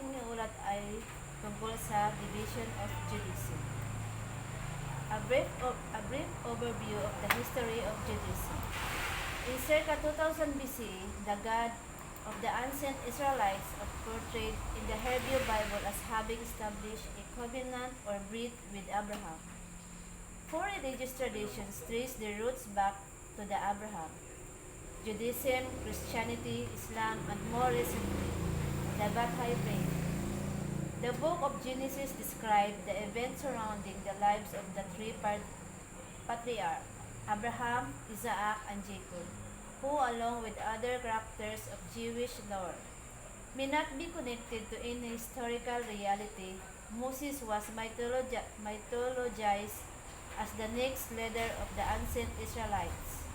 aking iulat ay tungkol sa division of Judaism. A brief overview of the history of Judaism. In circa 2000 BC, the God of the ancient Israelites is portrayed in the Hebrew Bible as having established a covenant or brit with Abraham. Four religious traditions trace their roots back to the Abraham: Judaism, Christianity, Islam, and more recently, the Baha'i faith. The book of Genesis describes the events surrounding the lives of the three patriarchs, Abraham, Isaac, and Jacob, who, along with other characters of Jewish lore, may not be connected to any historical reality. Moses was mythologized as the next leader of the ancient Israelites.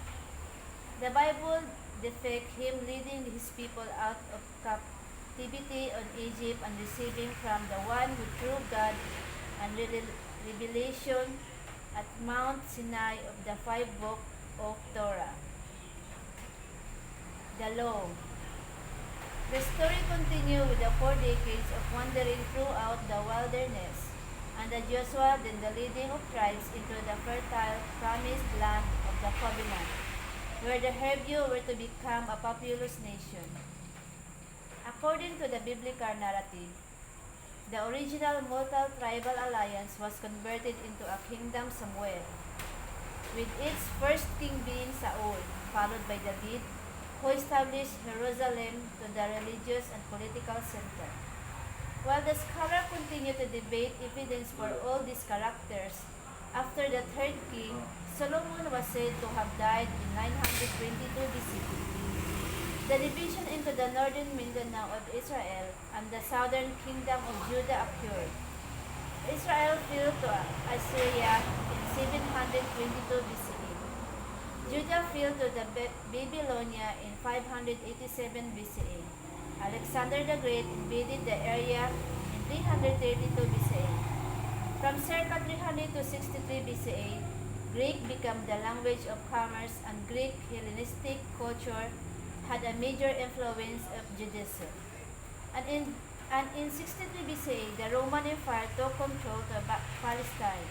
The Bible depicts him leading his people out of captivity on Egypt and receiving from the one who through God and revelation at Mount Sinai of the five books of Torah. The Law. The story continues with the 4 decades of wandering throughout the wilderness, and the Joshua then the leading of tribes into the fertile, promised land of the covenant, where the Hebrew were to become a populous nation. According to the biblical narrative, the original multi-tribal alliance was converted into a kingdom somewhere, with its first king being Saul, followed by David, who established Jerusalem to the religious and political center. While the scholar continued to debate evidence for all these characters, after the third king, Solomon was said to have died in 922 BC. The division into the northern Mindanao of Israel and the southern kingdom of Judah occurred. Israel fell to Assyria in 722 BCE. Judah fell to the Babylonia in 587 BCE. Alexander the Great invaded the area in 332 BCE. From circa 300 to 63 BCE, Greek became the language of commerce, and Greek Hellenistic culture had a major influence of Judaism. And in 63 BCE, the Roman Empire took control of Palestine.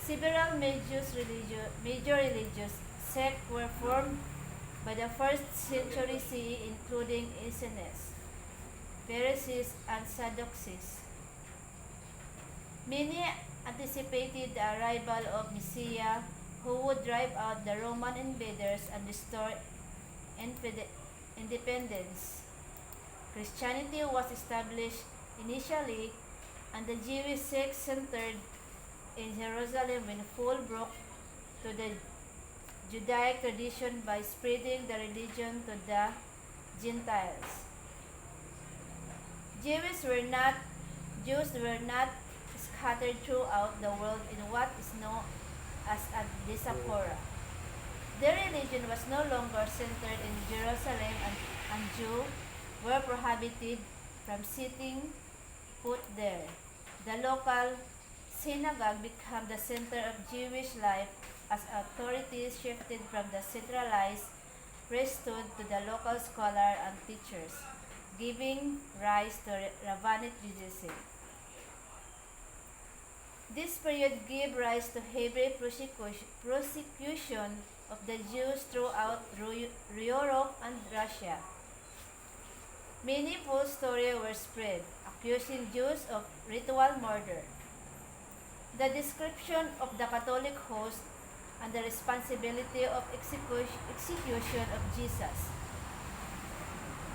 Several major religious sects were formed by the 1st century CE, including Essenes, Pharisees, and Sadducees. Many anticipated the arrival of Messiah, who would drive out the Roman invaders and restore independence. Christianity was established initially, and the Jewish sect centered in Jerusalem when Paul broke to the Judaic tradition by spreading the religion to the Gentiles. Jews were not scattered throughout the world in what is known as a diaspora. Their religion was no longer centered in Jerusalem, and Jews were prohibited from setting foot there. The local synagogue became the center of Jewish life as authorities shifted from the centralized priesthood to the local scholars and teachers, giving rise to rabbinic Judaism. This period gave rise to heavy persecution of the Jews throughout Europe and Russia. Many false stories were spread, accusing Jews of ritual murder. The description of the Catholic host and the responsibility of execution of Jesus.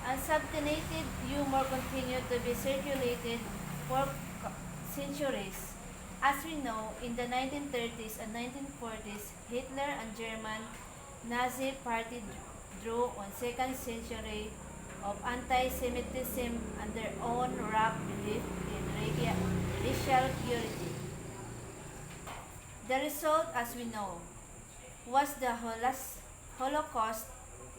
Unsubstantiated humor continued to be circulated for centuries. As we know, in the 1930s and 1940s, Hitler and German Nazi Party drew on 2nd century of anti-Semitism and their own rough belief in racial purity. The result, as we know, was the Holocaust.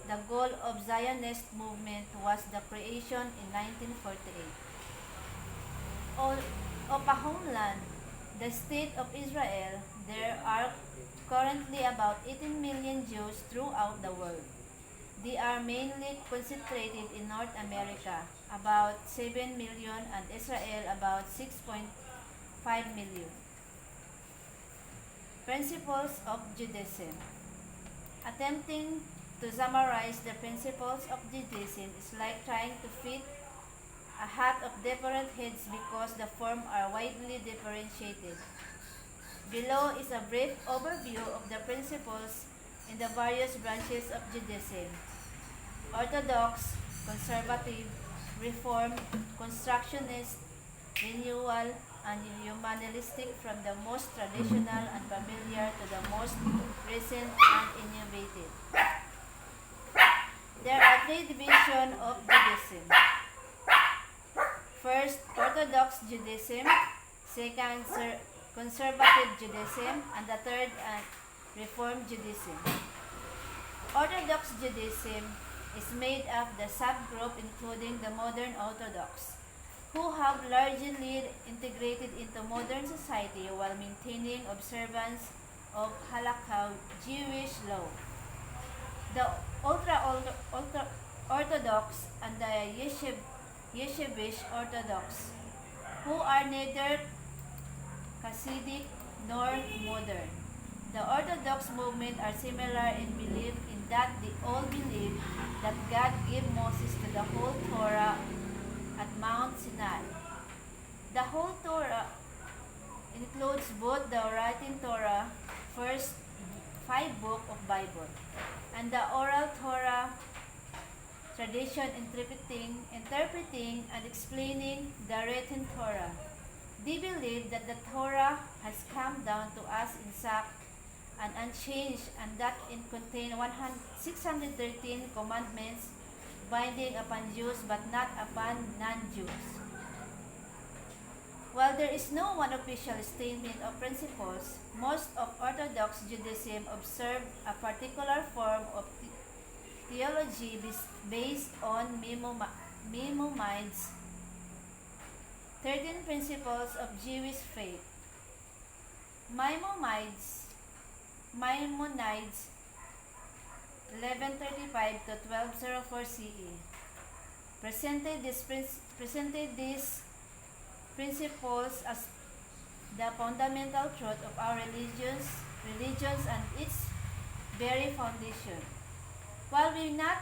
The goal of Zionist movement was the creation in 1948 of a homeland, the State of Israel. There are currently about 18 million Jews throughout the world. They are mainly concentrated in North America, about 7 million, and Israel, about 6.5 million. Principles of Judaism. Attempting to summarize the principles of Judaism is like trying to fit a hat of different heads because the forms are widely differentiated. Below is a brief overview of the principles in the various branches of Judaism: Orthodox, Conservative, Reform, Constructionist, Renewal, and Humanistic, from the most traditional and familiar to the most recent and innovative. There are three divisions of Judaism. First, Orthodox Judaism. Second, Conservative Judaism. And the third, Reformed Judaism. Orthodox Judaism is made up the subgroup including the modern Orthodox, who have largely integrated into modern society while maintaining observance of halakha Jewish law. The ultra-Orthodox and the Yeshivish Orthodox, who are neither Hasidic nor modern. The Orthodox movement are similar in belief in that they all believe that God gave Moses to the whole Torah at Mount Sinai. The whole Torah includes both the written Torah, first 5 books of Bible, and the oral Torah tradition interpreting and explaining the written Torah. They believe that the Torah has come down to us intact and unchanged, and that it contains 613 commandments binding upon Jews but not upon non-Jews. While there is no one official statement of principles, most of Orthodox Judaism observe a particular form of theology based on Maimonides' 13 Principles of Jewish Faith. Maimonides 1135 to 1204 CE presented these principles as the fundamental truth of our religions and its very foundation. While we not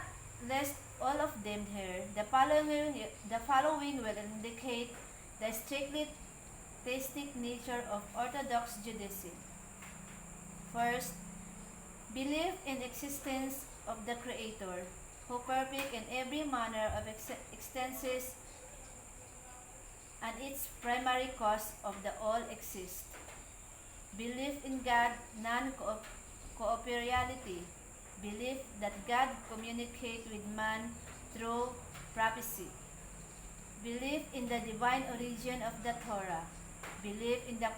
list all of them here, the following will indicate the strictly theistic nature of Orthodox Judaism. First, belief in existence of the Creator, who perfect in every manner of existences and its primary cause of the all exist. Belief in God non-cooperability. Belief that God communicates with man through prophecy. Belief in the divine origin of the Torah. Belief in the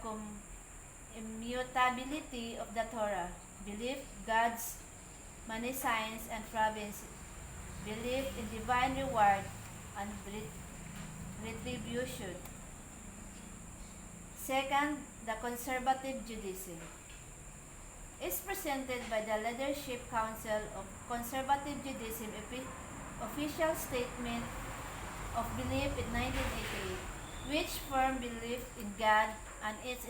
immutability of the Torah. Belief God's many signs and provinces. Belief in divine reward and retribution. Second, the Conservative Judaism is presented by the Leadership Council of Conservative Judaism official statement of belief in 1988, which firm belief in God and its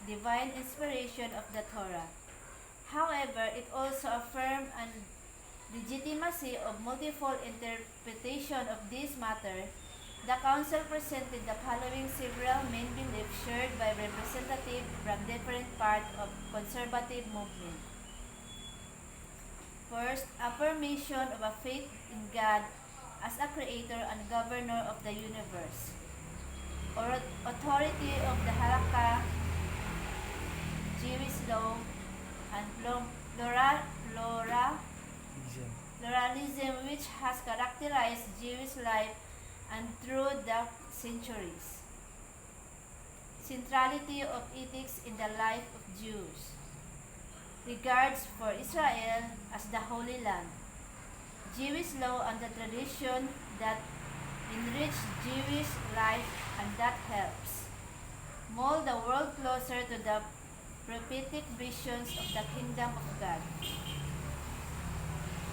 divine inspiration of the Torah. However, it also affirmed an legitimacy of multiple interpretation of this matter. The Council presented the following several main beliefs shared by representatives from different parts of conservative movement. First, affirmation of a faith in God as a creator and governor of the universe, or authority of the halakha, Jewish law, and pluralism which has characterized Jewish life and through the centuries. Centrality of ethics in the life of Jews. Regards for Israel as the Holy Land. Jewish law and the tradition that enrich Jewish life and that helps mold the world closer to the prophetic visions of the kingdom of God.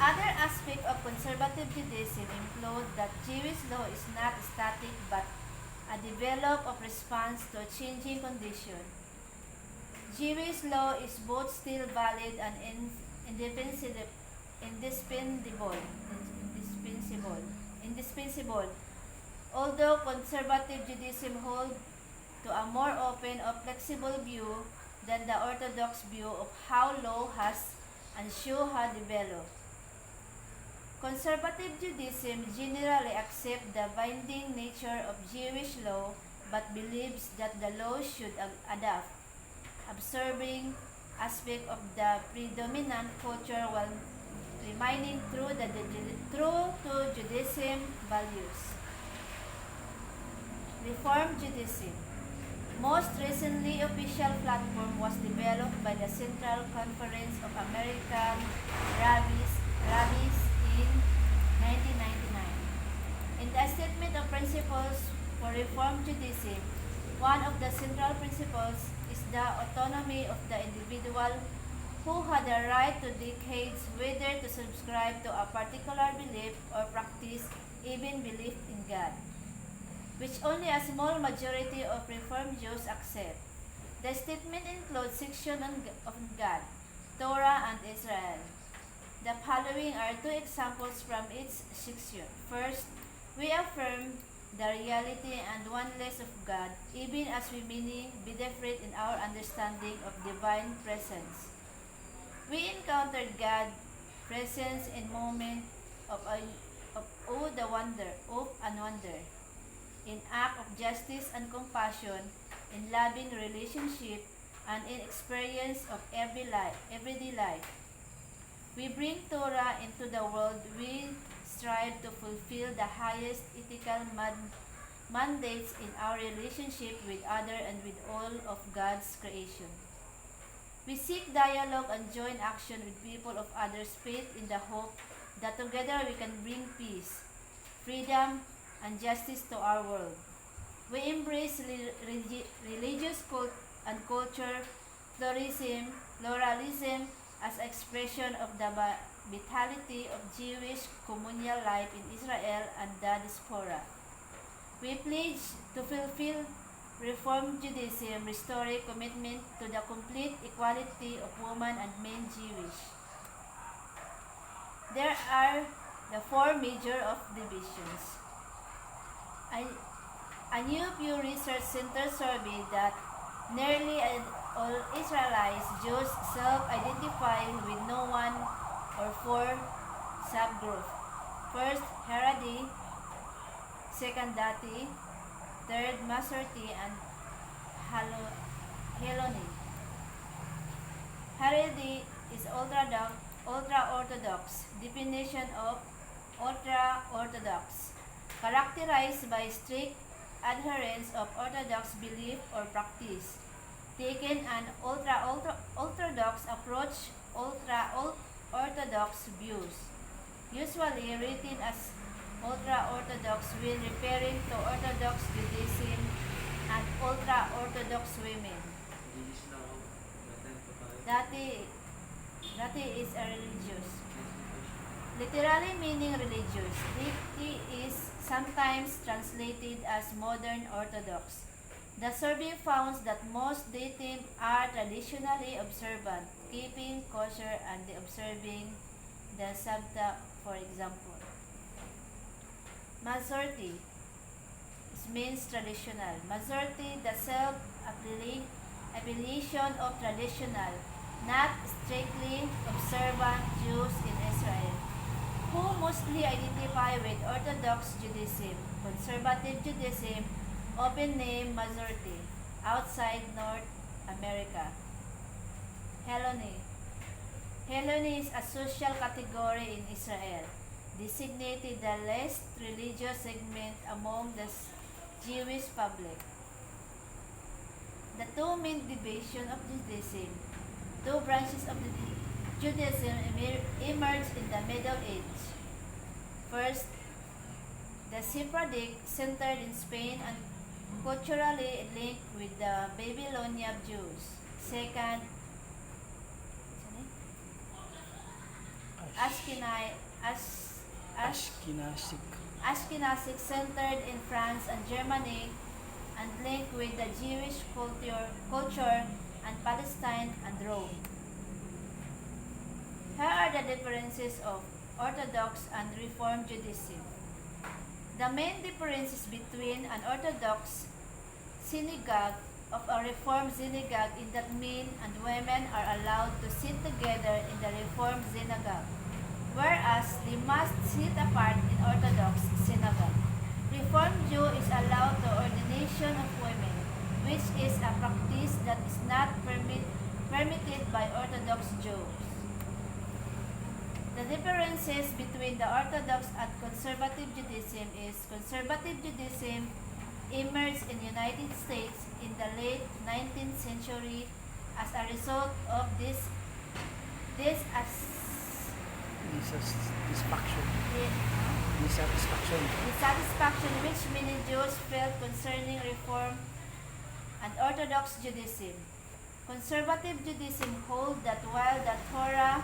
Other aspects of conservative Judaism include that Jewish law is not static but a developed of response to a changing condition. Jewish law is both still valid and indispensable, indispensable, indispensable, indispensable. Although conservative Judaism holds to a more open or flexible view than the Orthodox view of how law has and should have developed. Conservative Judaism generally accepts the binding nature of Jewish law but believes that the law should adapt, observing aspects of the predominant culture while remaining true to Judaism values. Reform Judaism. Most recently, official platform was developed by the Central Conference of American Rabbis in 1999. In the Statement of Principles for Reform Judaism, one of the central principles is the autonomy of the individual who had the right to dictate whether to subscribe to a particular belief or practice, even belief in God, which only a small majority of Reformed Jews accept. The statement includes sections on God, Torah, and Israel. The following are two examples from each section. First, we affirm the reality and oneness of God, even as we may be different in our understanding of divine presence. We encountered God's presence in moments of awe and wonder, in act of justice and compassion, in loving relationship, and in experience of everyday life. We bring Torah into the world. We strive to fulfill the highest ethical mandates in our relationship with others and with all of God's creation. We seek dialogue and joint action with people of others' faith in the hope that together we can bring peace, freedom, and justice to our world. We embrace religious and culture pluralism as expression of the vitality of Jewish communal life in Israel and the diaspora. We pledge to fulfill Reform Judaism, restoring commitment to the complete equality of women and men Jewish. There are the four major of divisions. A new Pew Research Center survey that nearly all Israelites Jews self-identify with no one or four subgroups. First, Haredi, second, Dati, third, Masorti, and Heloni. Haredi is ultra-Orthodox. Definition of ultra-Orthodox: characterized by strict adherence of Orthodox belief or practice, taken an ultra-Orthodox approach, ultra-Orthodox views, usually written as ultra-Orthodox when referring to Orthodox Judaism and ultra-Orthodox women. Dati is a religious. Literally meaning religious. Dati is sometimes translated as modern Orthodox. The survey found that most Datim are traditionally observant, keeping kosher and observing the Sabbath, for example. Masorti means traditional. Masorti, the self-affiliation of traditional, not strictly observant Jews in Israel, who mostly identify with Orthodox Judaism, conservative Judaism, often named Masorti, outside North America. Heloni. Heloni is a social category in Israel, designated the least religious segment among the Jewish public. The two main divisions of Judaism, two branches of Judaism emerged in the Middle Age. First, the Sephardic, centered in Spain and culturally linked with the Babylonian Jews. Second, Ashkenazic centered in France and Germany and linked with the Jewish culture and Palestine and Rome. Here are the differences of Orthodox and Reform Judaism. The main differences between an Orthodox synagogue of a Reformed synagogue is that men and women are allowed to sit together in the Reformed synagogue, whereas they must sit apart in Orthodox synagogue. Reformed Jew is allowed the ordination of women, which is a practice that is not permitted by Orthodox Jews. The differences between the Orthodox and Conservative Judaism is Conservative Judaism emerged in the United States in the late 19th century as a result of dissatisfaction which many Jews felt concerning Reform and Orthodox Judaism. Conservative Judaism holds that while the Torah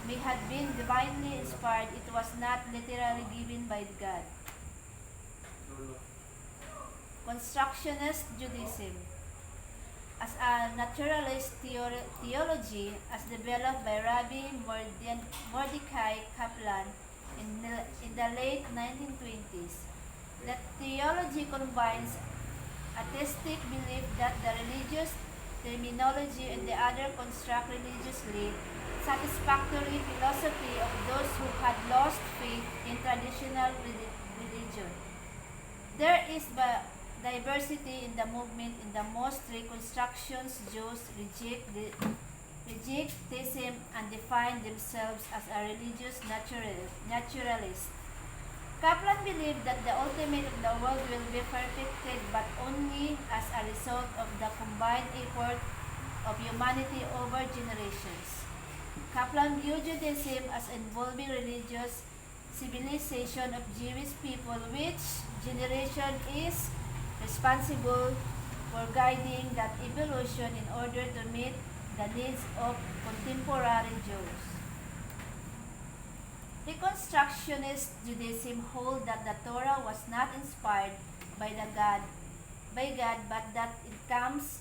may have been divinely inspired, it was not literally given by God. Constructionist Judaism, as a naturalist theology as developed by Rabbi Mordecai Kaplan in the late 1920s. The theology combines a theistic belief that the religious terminology and the other construct religiously satisfactory philosophy of those who had lost faith in traditional religion. There is diversity in the movement. In the most Reconstructions, Jews reject theism and define themselves as a religious naturalist. Kaplan believed that the ultimate of the world will be perfected but only as a result of the combined effort of humanity over generations. Kaplan viewed Judaism as involving religious civilization of Jewish people, which generation is responsible for guiding that evolution in order to meet the needs of contemporary Jews. Reconstructionist Judaism holds that the Torah was not inspired by God, but that it comes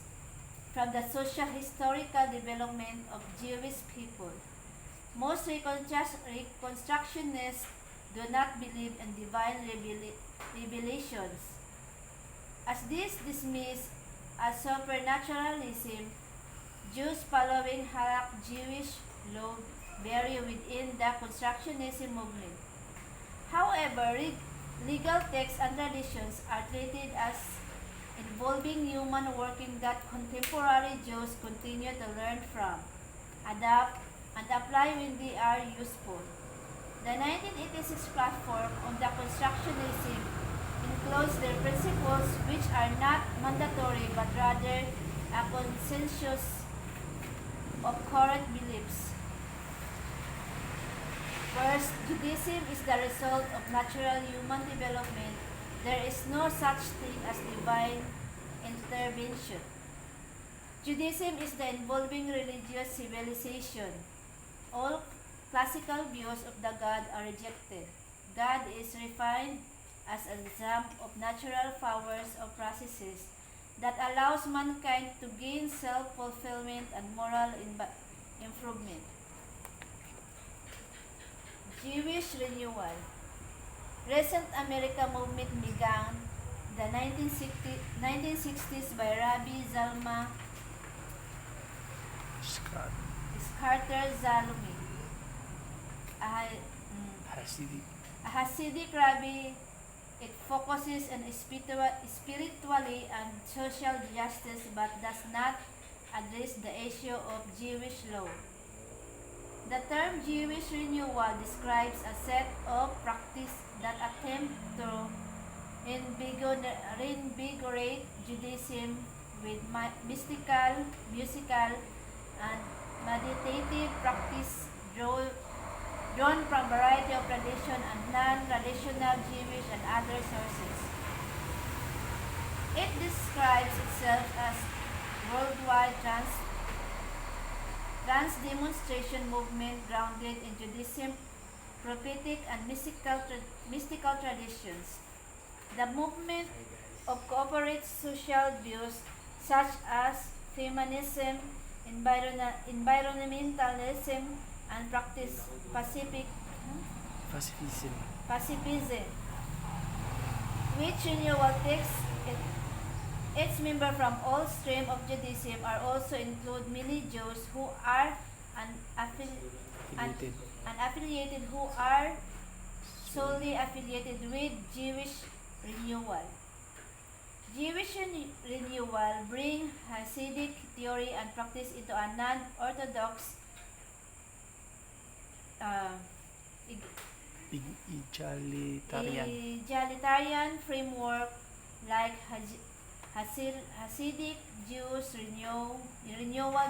from the social historical development of Jewish people. Most Reconstructionists do not believe in divine revelations, as this dismiss as supernaturalism. Jews following Halakh Jewish law vary within the Constructionism movement. However, legal texts and traditions are treated as involving human working that contemporary Jews continue to learn from, adapt, and apply when they are useful. The 1986 platform on the Constructionism includes their principles, which are not mandatory but rather a consensus of current beliefs. First, Judaism is the result of natural human development. There is no such thing as divine intervention. Judaism is the involving religious civilization. All classical views of the God are rejected. God is refined as an example of natural powers or processes that allows mankind to gain self-fulfillment and moral improvement. Jewish renewal. Recent America movement began the 1960s by Rabbi Zalma Carter Zalumi, a Hasidic rabbi. It focuses on spiritually and social justice but does not address the issue of Jewish law. The term Jewish renewal describes a set of practices that attempt to reinvigorate Judaism with mystical, musical, and meditative practice drawn from a variety of tradition and non-traditional Jewish and other sources. It describes itself as worldwide trans demonstration movement grounded in Judaism prophetic, and mystical traditions. The movement cooperates social views such as feminism, environmentalism, and practice Pacifism. pacifism, which renewal takes its members from all streams of Judaism are also include many Jews who are Affiliated. unaffiliated who are solely affiliated with Jewish renewal. Jewish renewal bring Hasidic theory and practice into a non-orthodox egalitarian framework like Hasidic Jews, renewal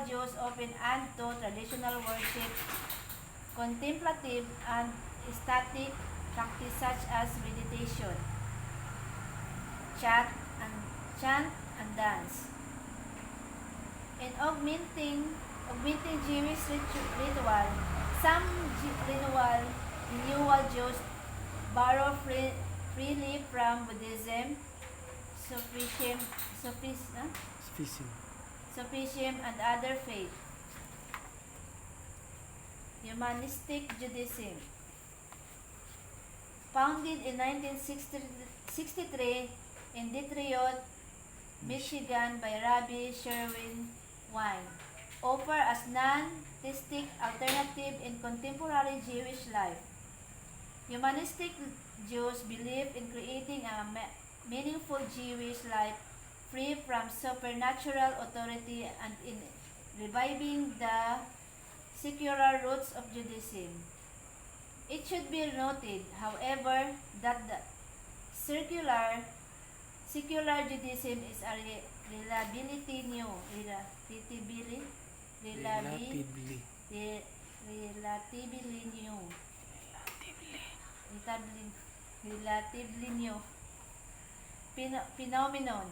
Jews open and to traditional worship, contemplative and static practice such as meditation, chant and dance. In augmenting Jewish ritual, some renewal Jews borrow freely from Buddhism, Sufism, and other faiths. Humanistic Judaism, founded in 1963 in Detroit, Michigan by Rabbi Sherwin Wine, offer as non-theistic alternative in contemporary Jewish life. Humanistic Jews believe in creating a meaningful Jewish life free from supernatural authority and in reviving the secular roots of Judaism. It should be noted, however, that the secular Judaism is a relatively new phenomenon.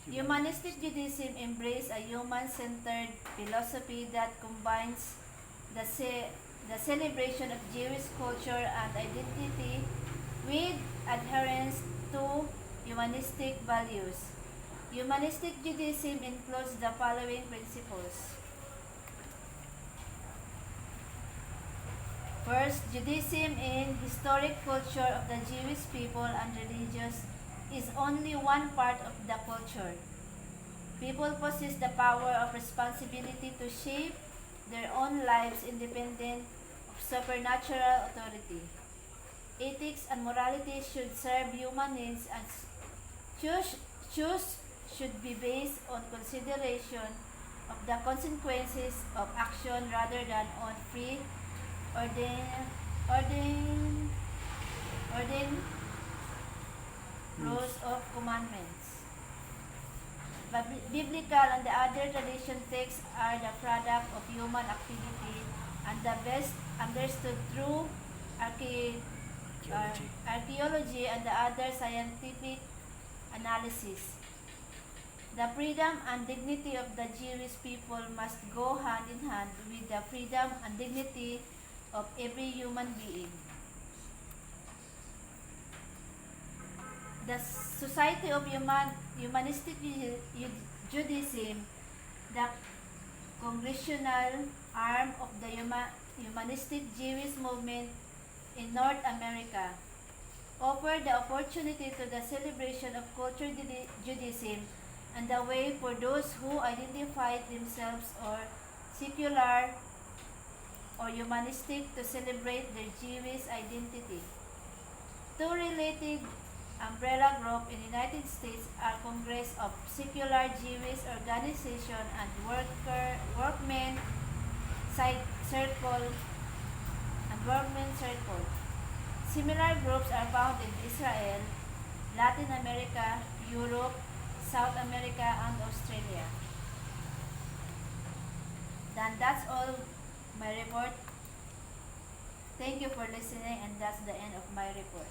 Humanistic Judaism embraces a human-centered philosophy that combines the celebration of Jewish culture and identity with adherence to humanistic values. Humanistic Judaism includes the following principles. First, Judaism in historic culture of the Jewish people and religious is only one part of the culture. People possess the power of responsibility to shape their own lives independent of supernatural authority. Ethics and morality should serve human needs and choose should be based on consideration of the consequences of action rather than on free ordained rules of commandments. Biblical and the other tradition texts are the product of human activity and the best understood through archaeology and the other scientific analysis. The freedom and dignity of the Jewish people must go hand in hand with the freedom and dignity of every human being. The Society of Humanistic Judaism, the congressional arm of the humanistic Jewish movement in North America, offered the opportunity to the celebration of cultural Judaism and the way for those who identify themselves or secular or humanistic to celebrate their Jewish identity. Two related umbrella groups in the United States are Congress of Secular Jewish Organization and Workmen Circle. Similar groups are found in Israel, Latin America, Europe, South America, and Australia. Then that's all my report. Thank you for listening, and that's the end of my report.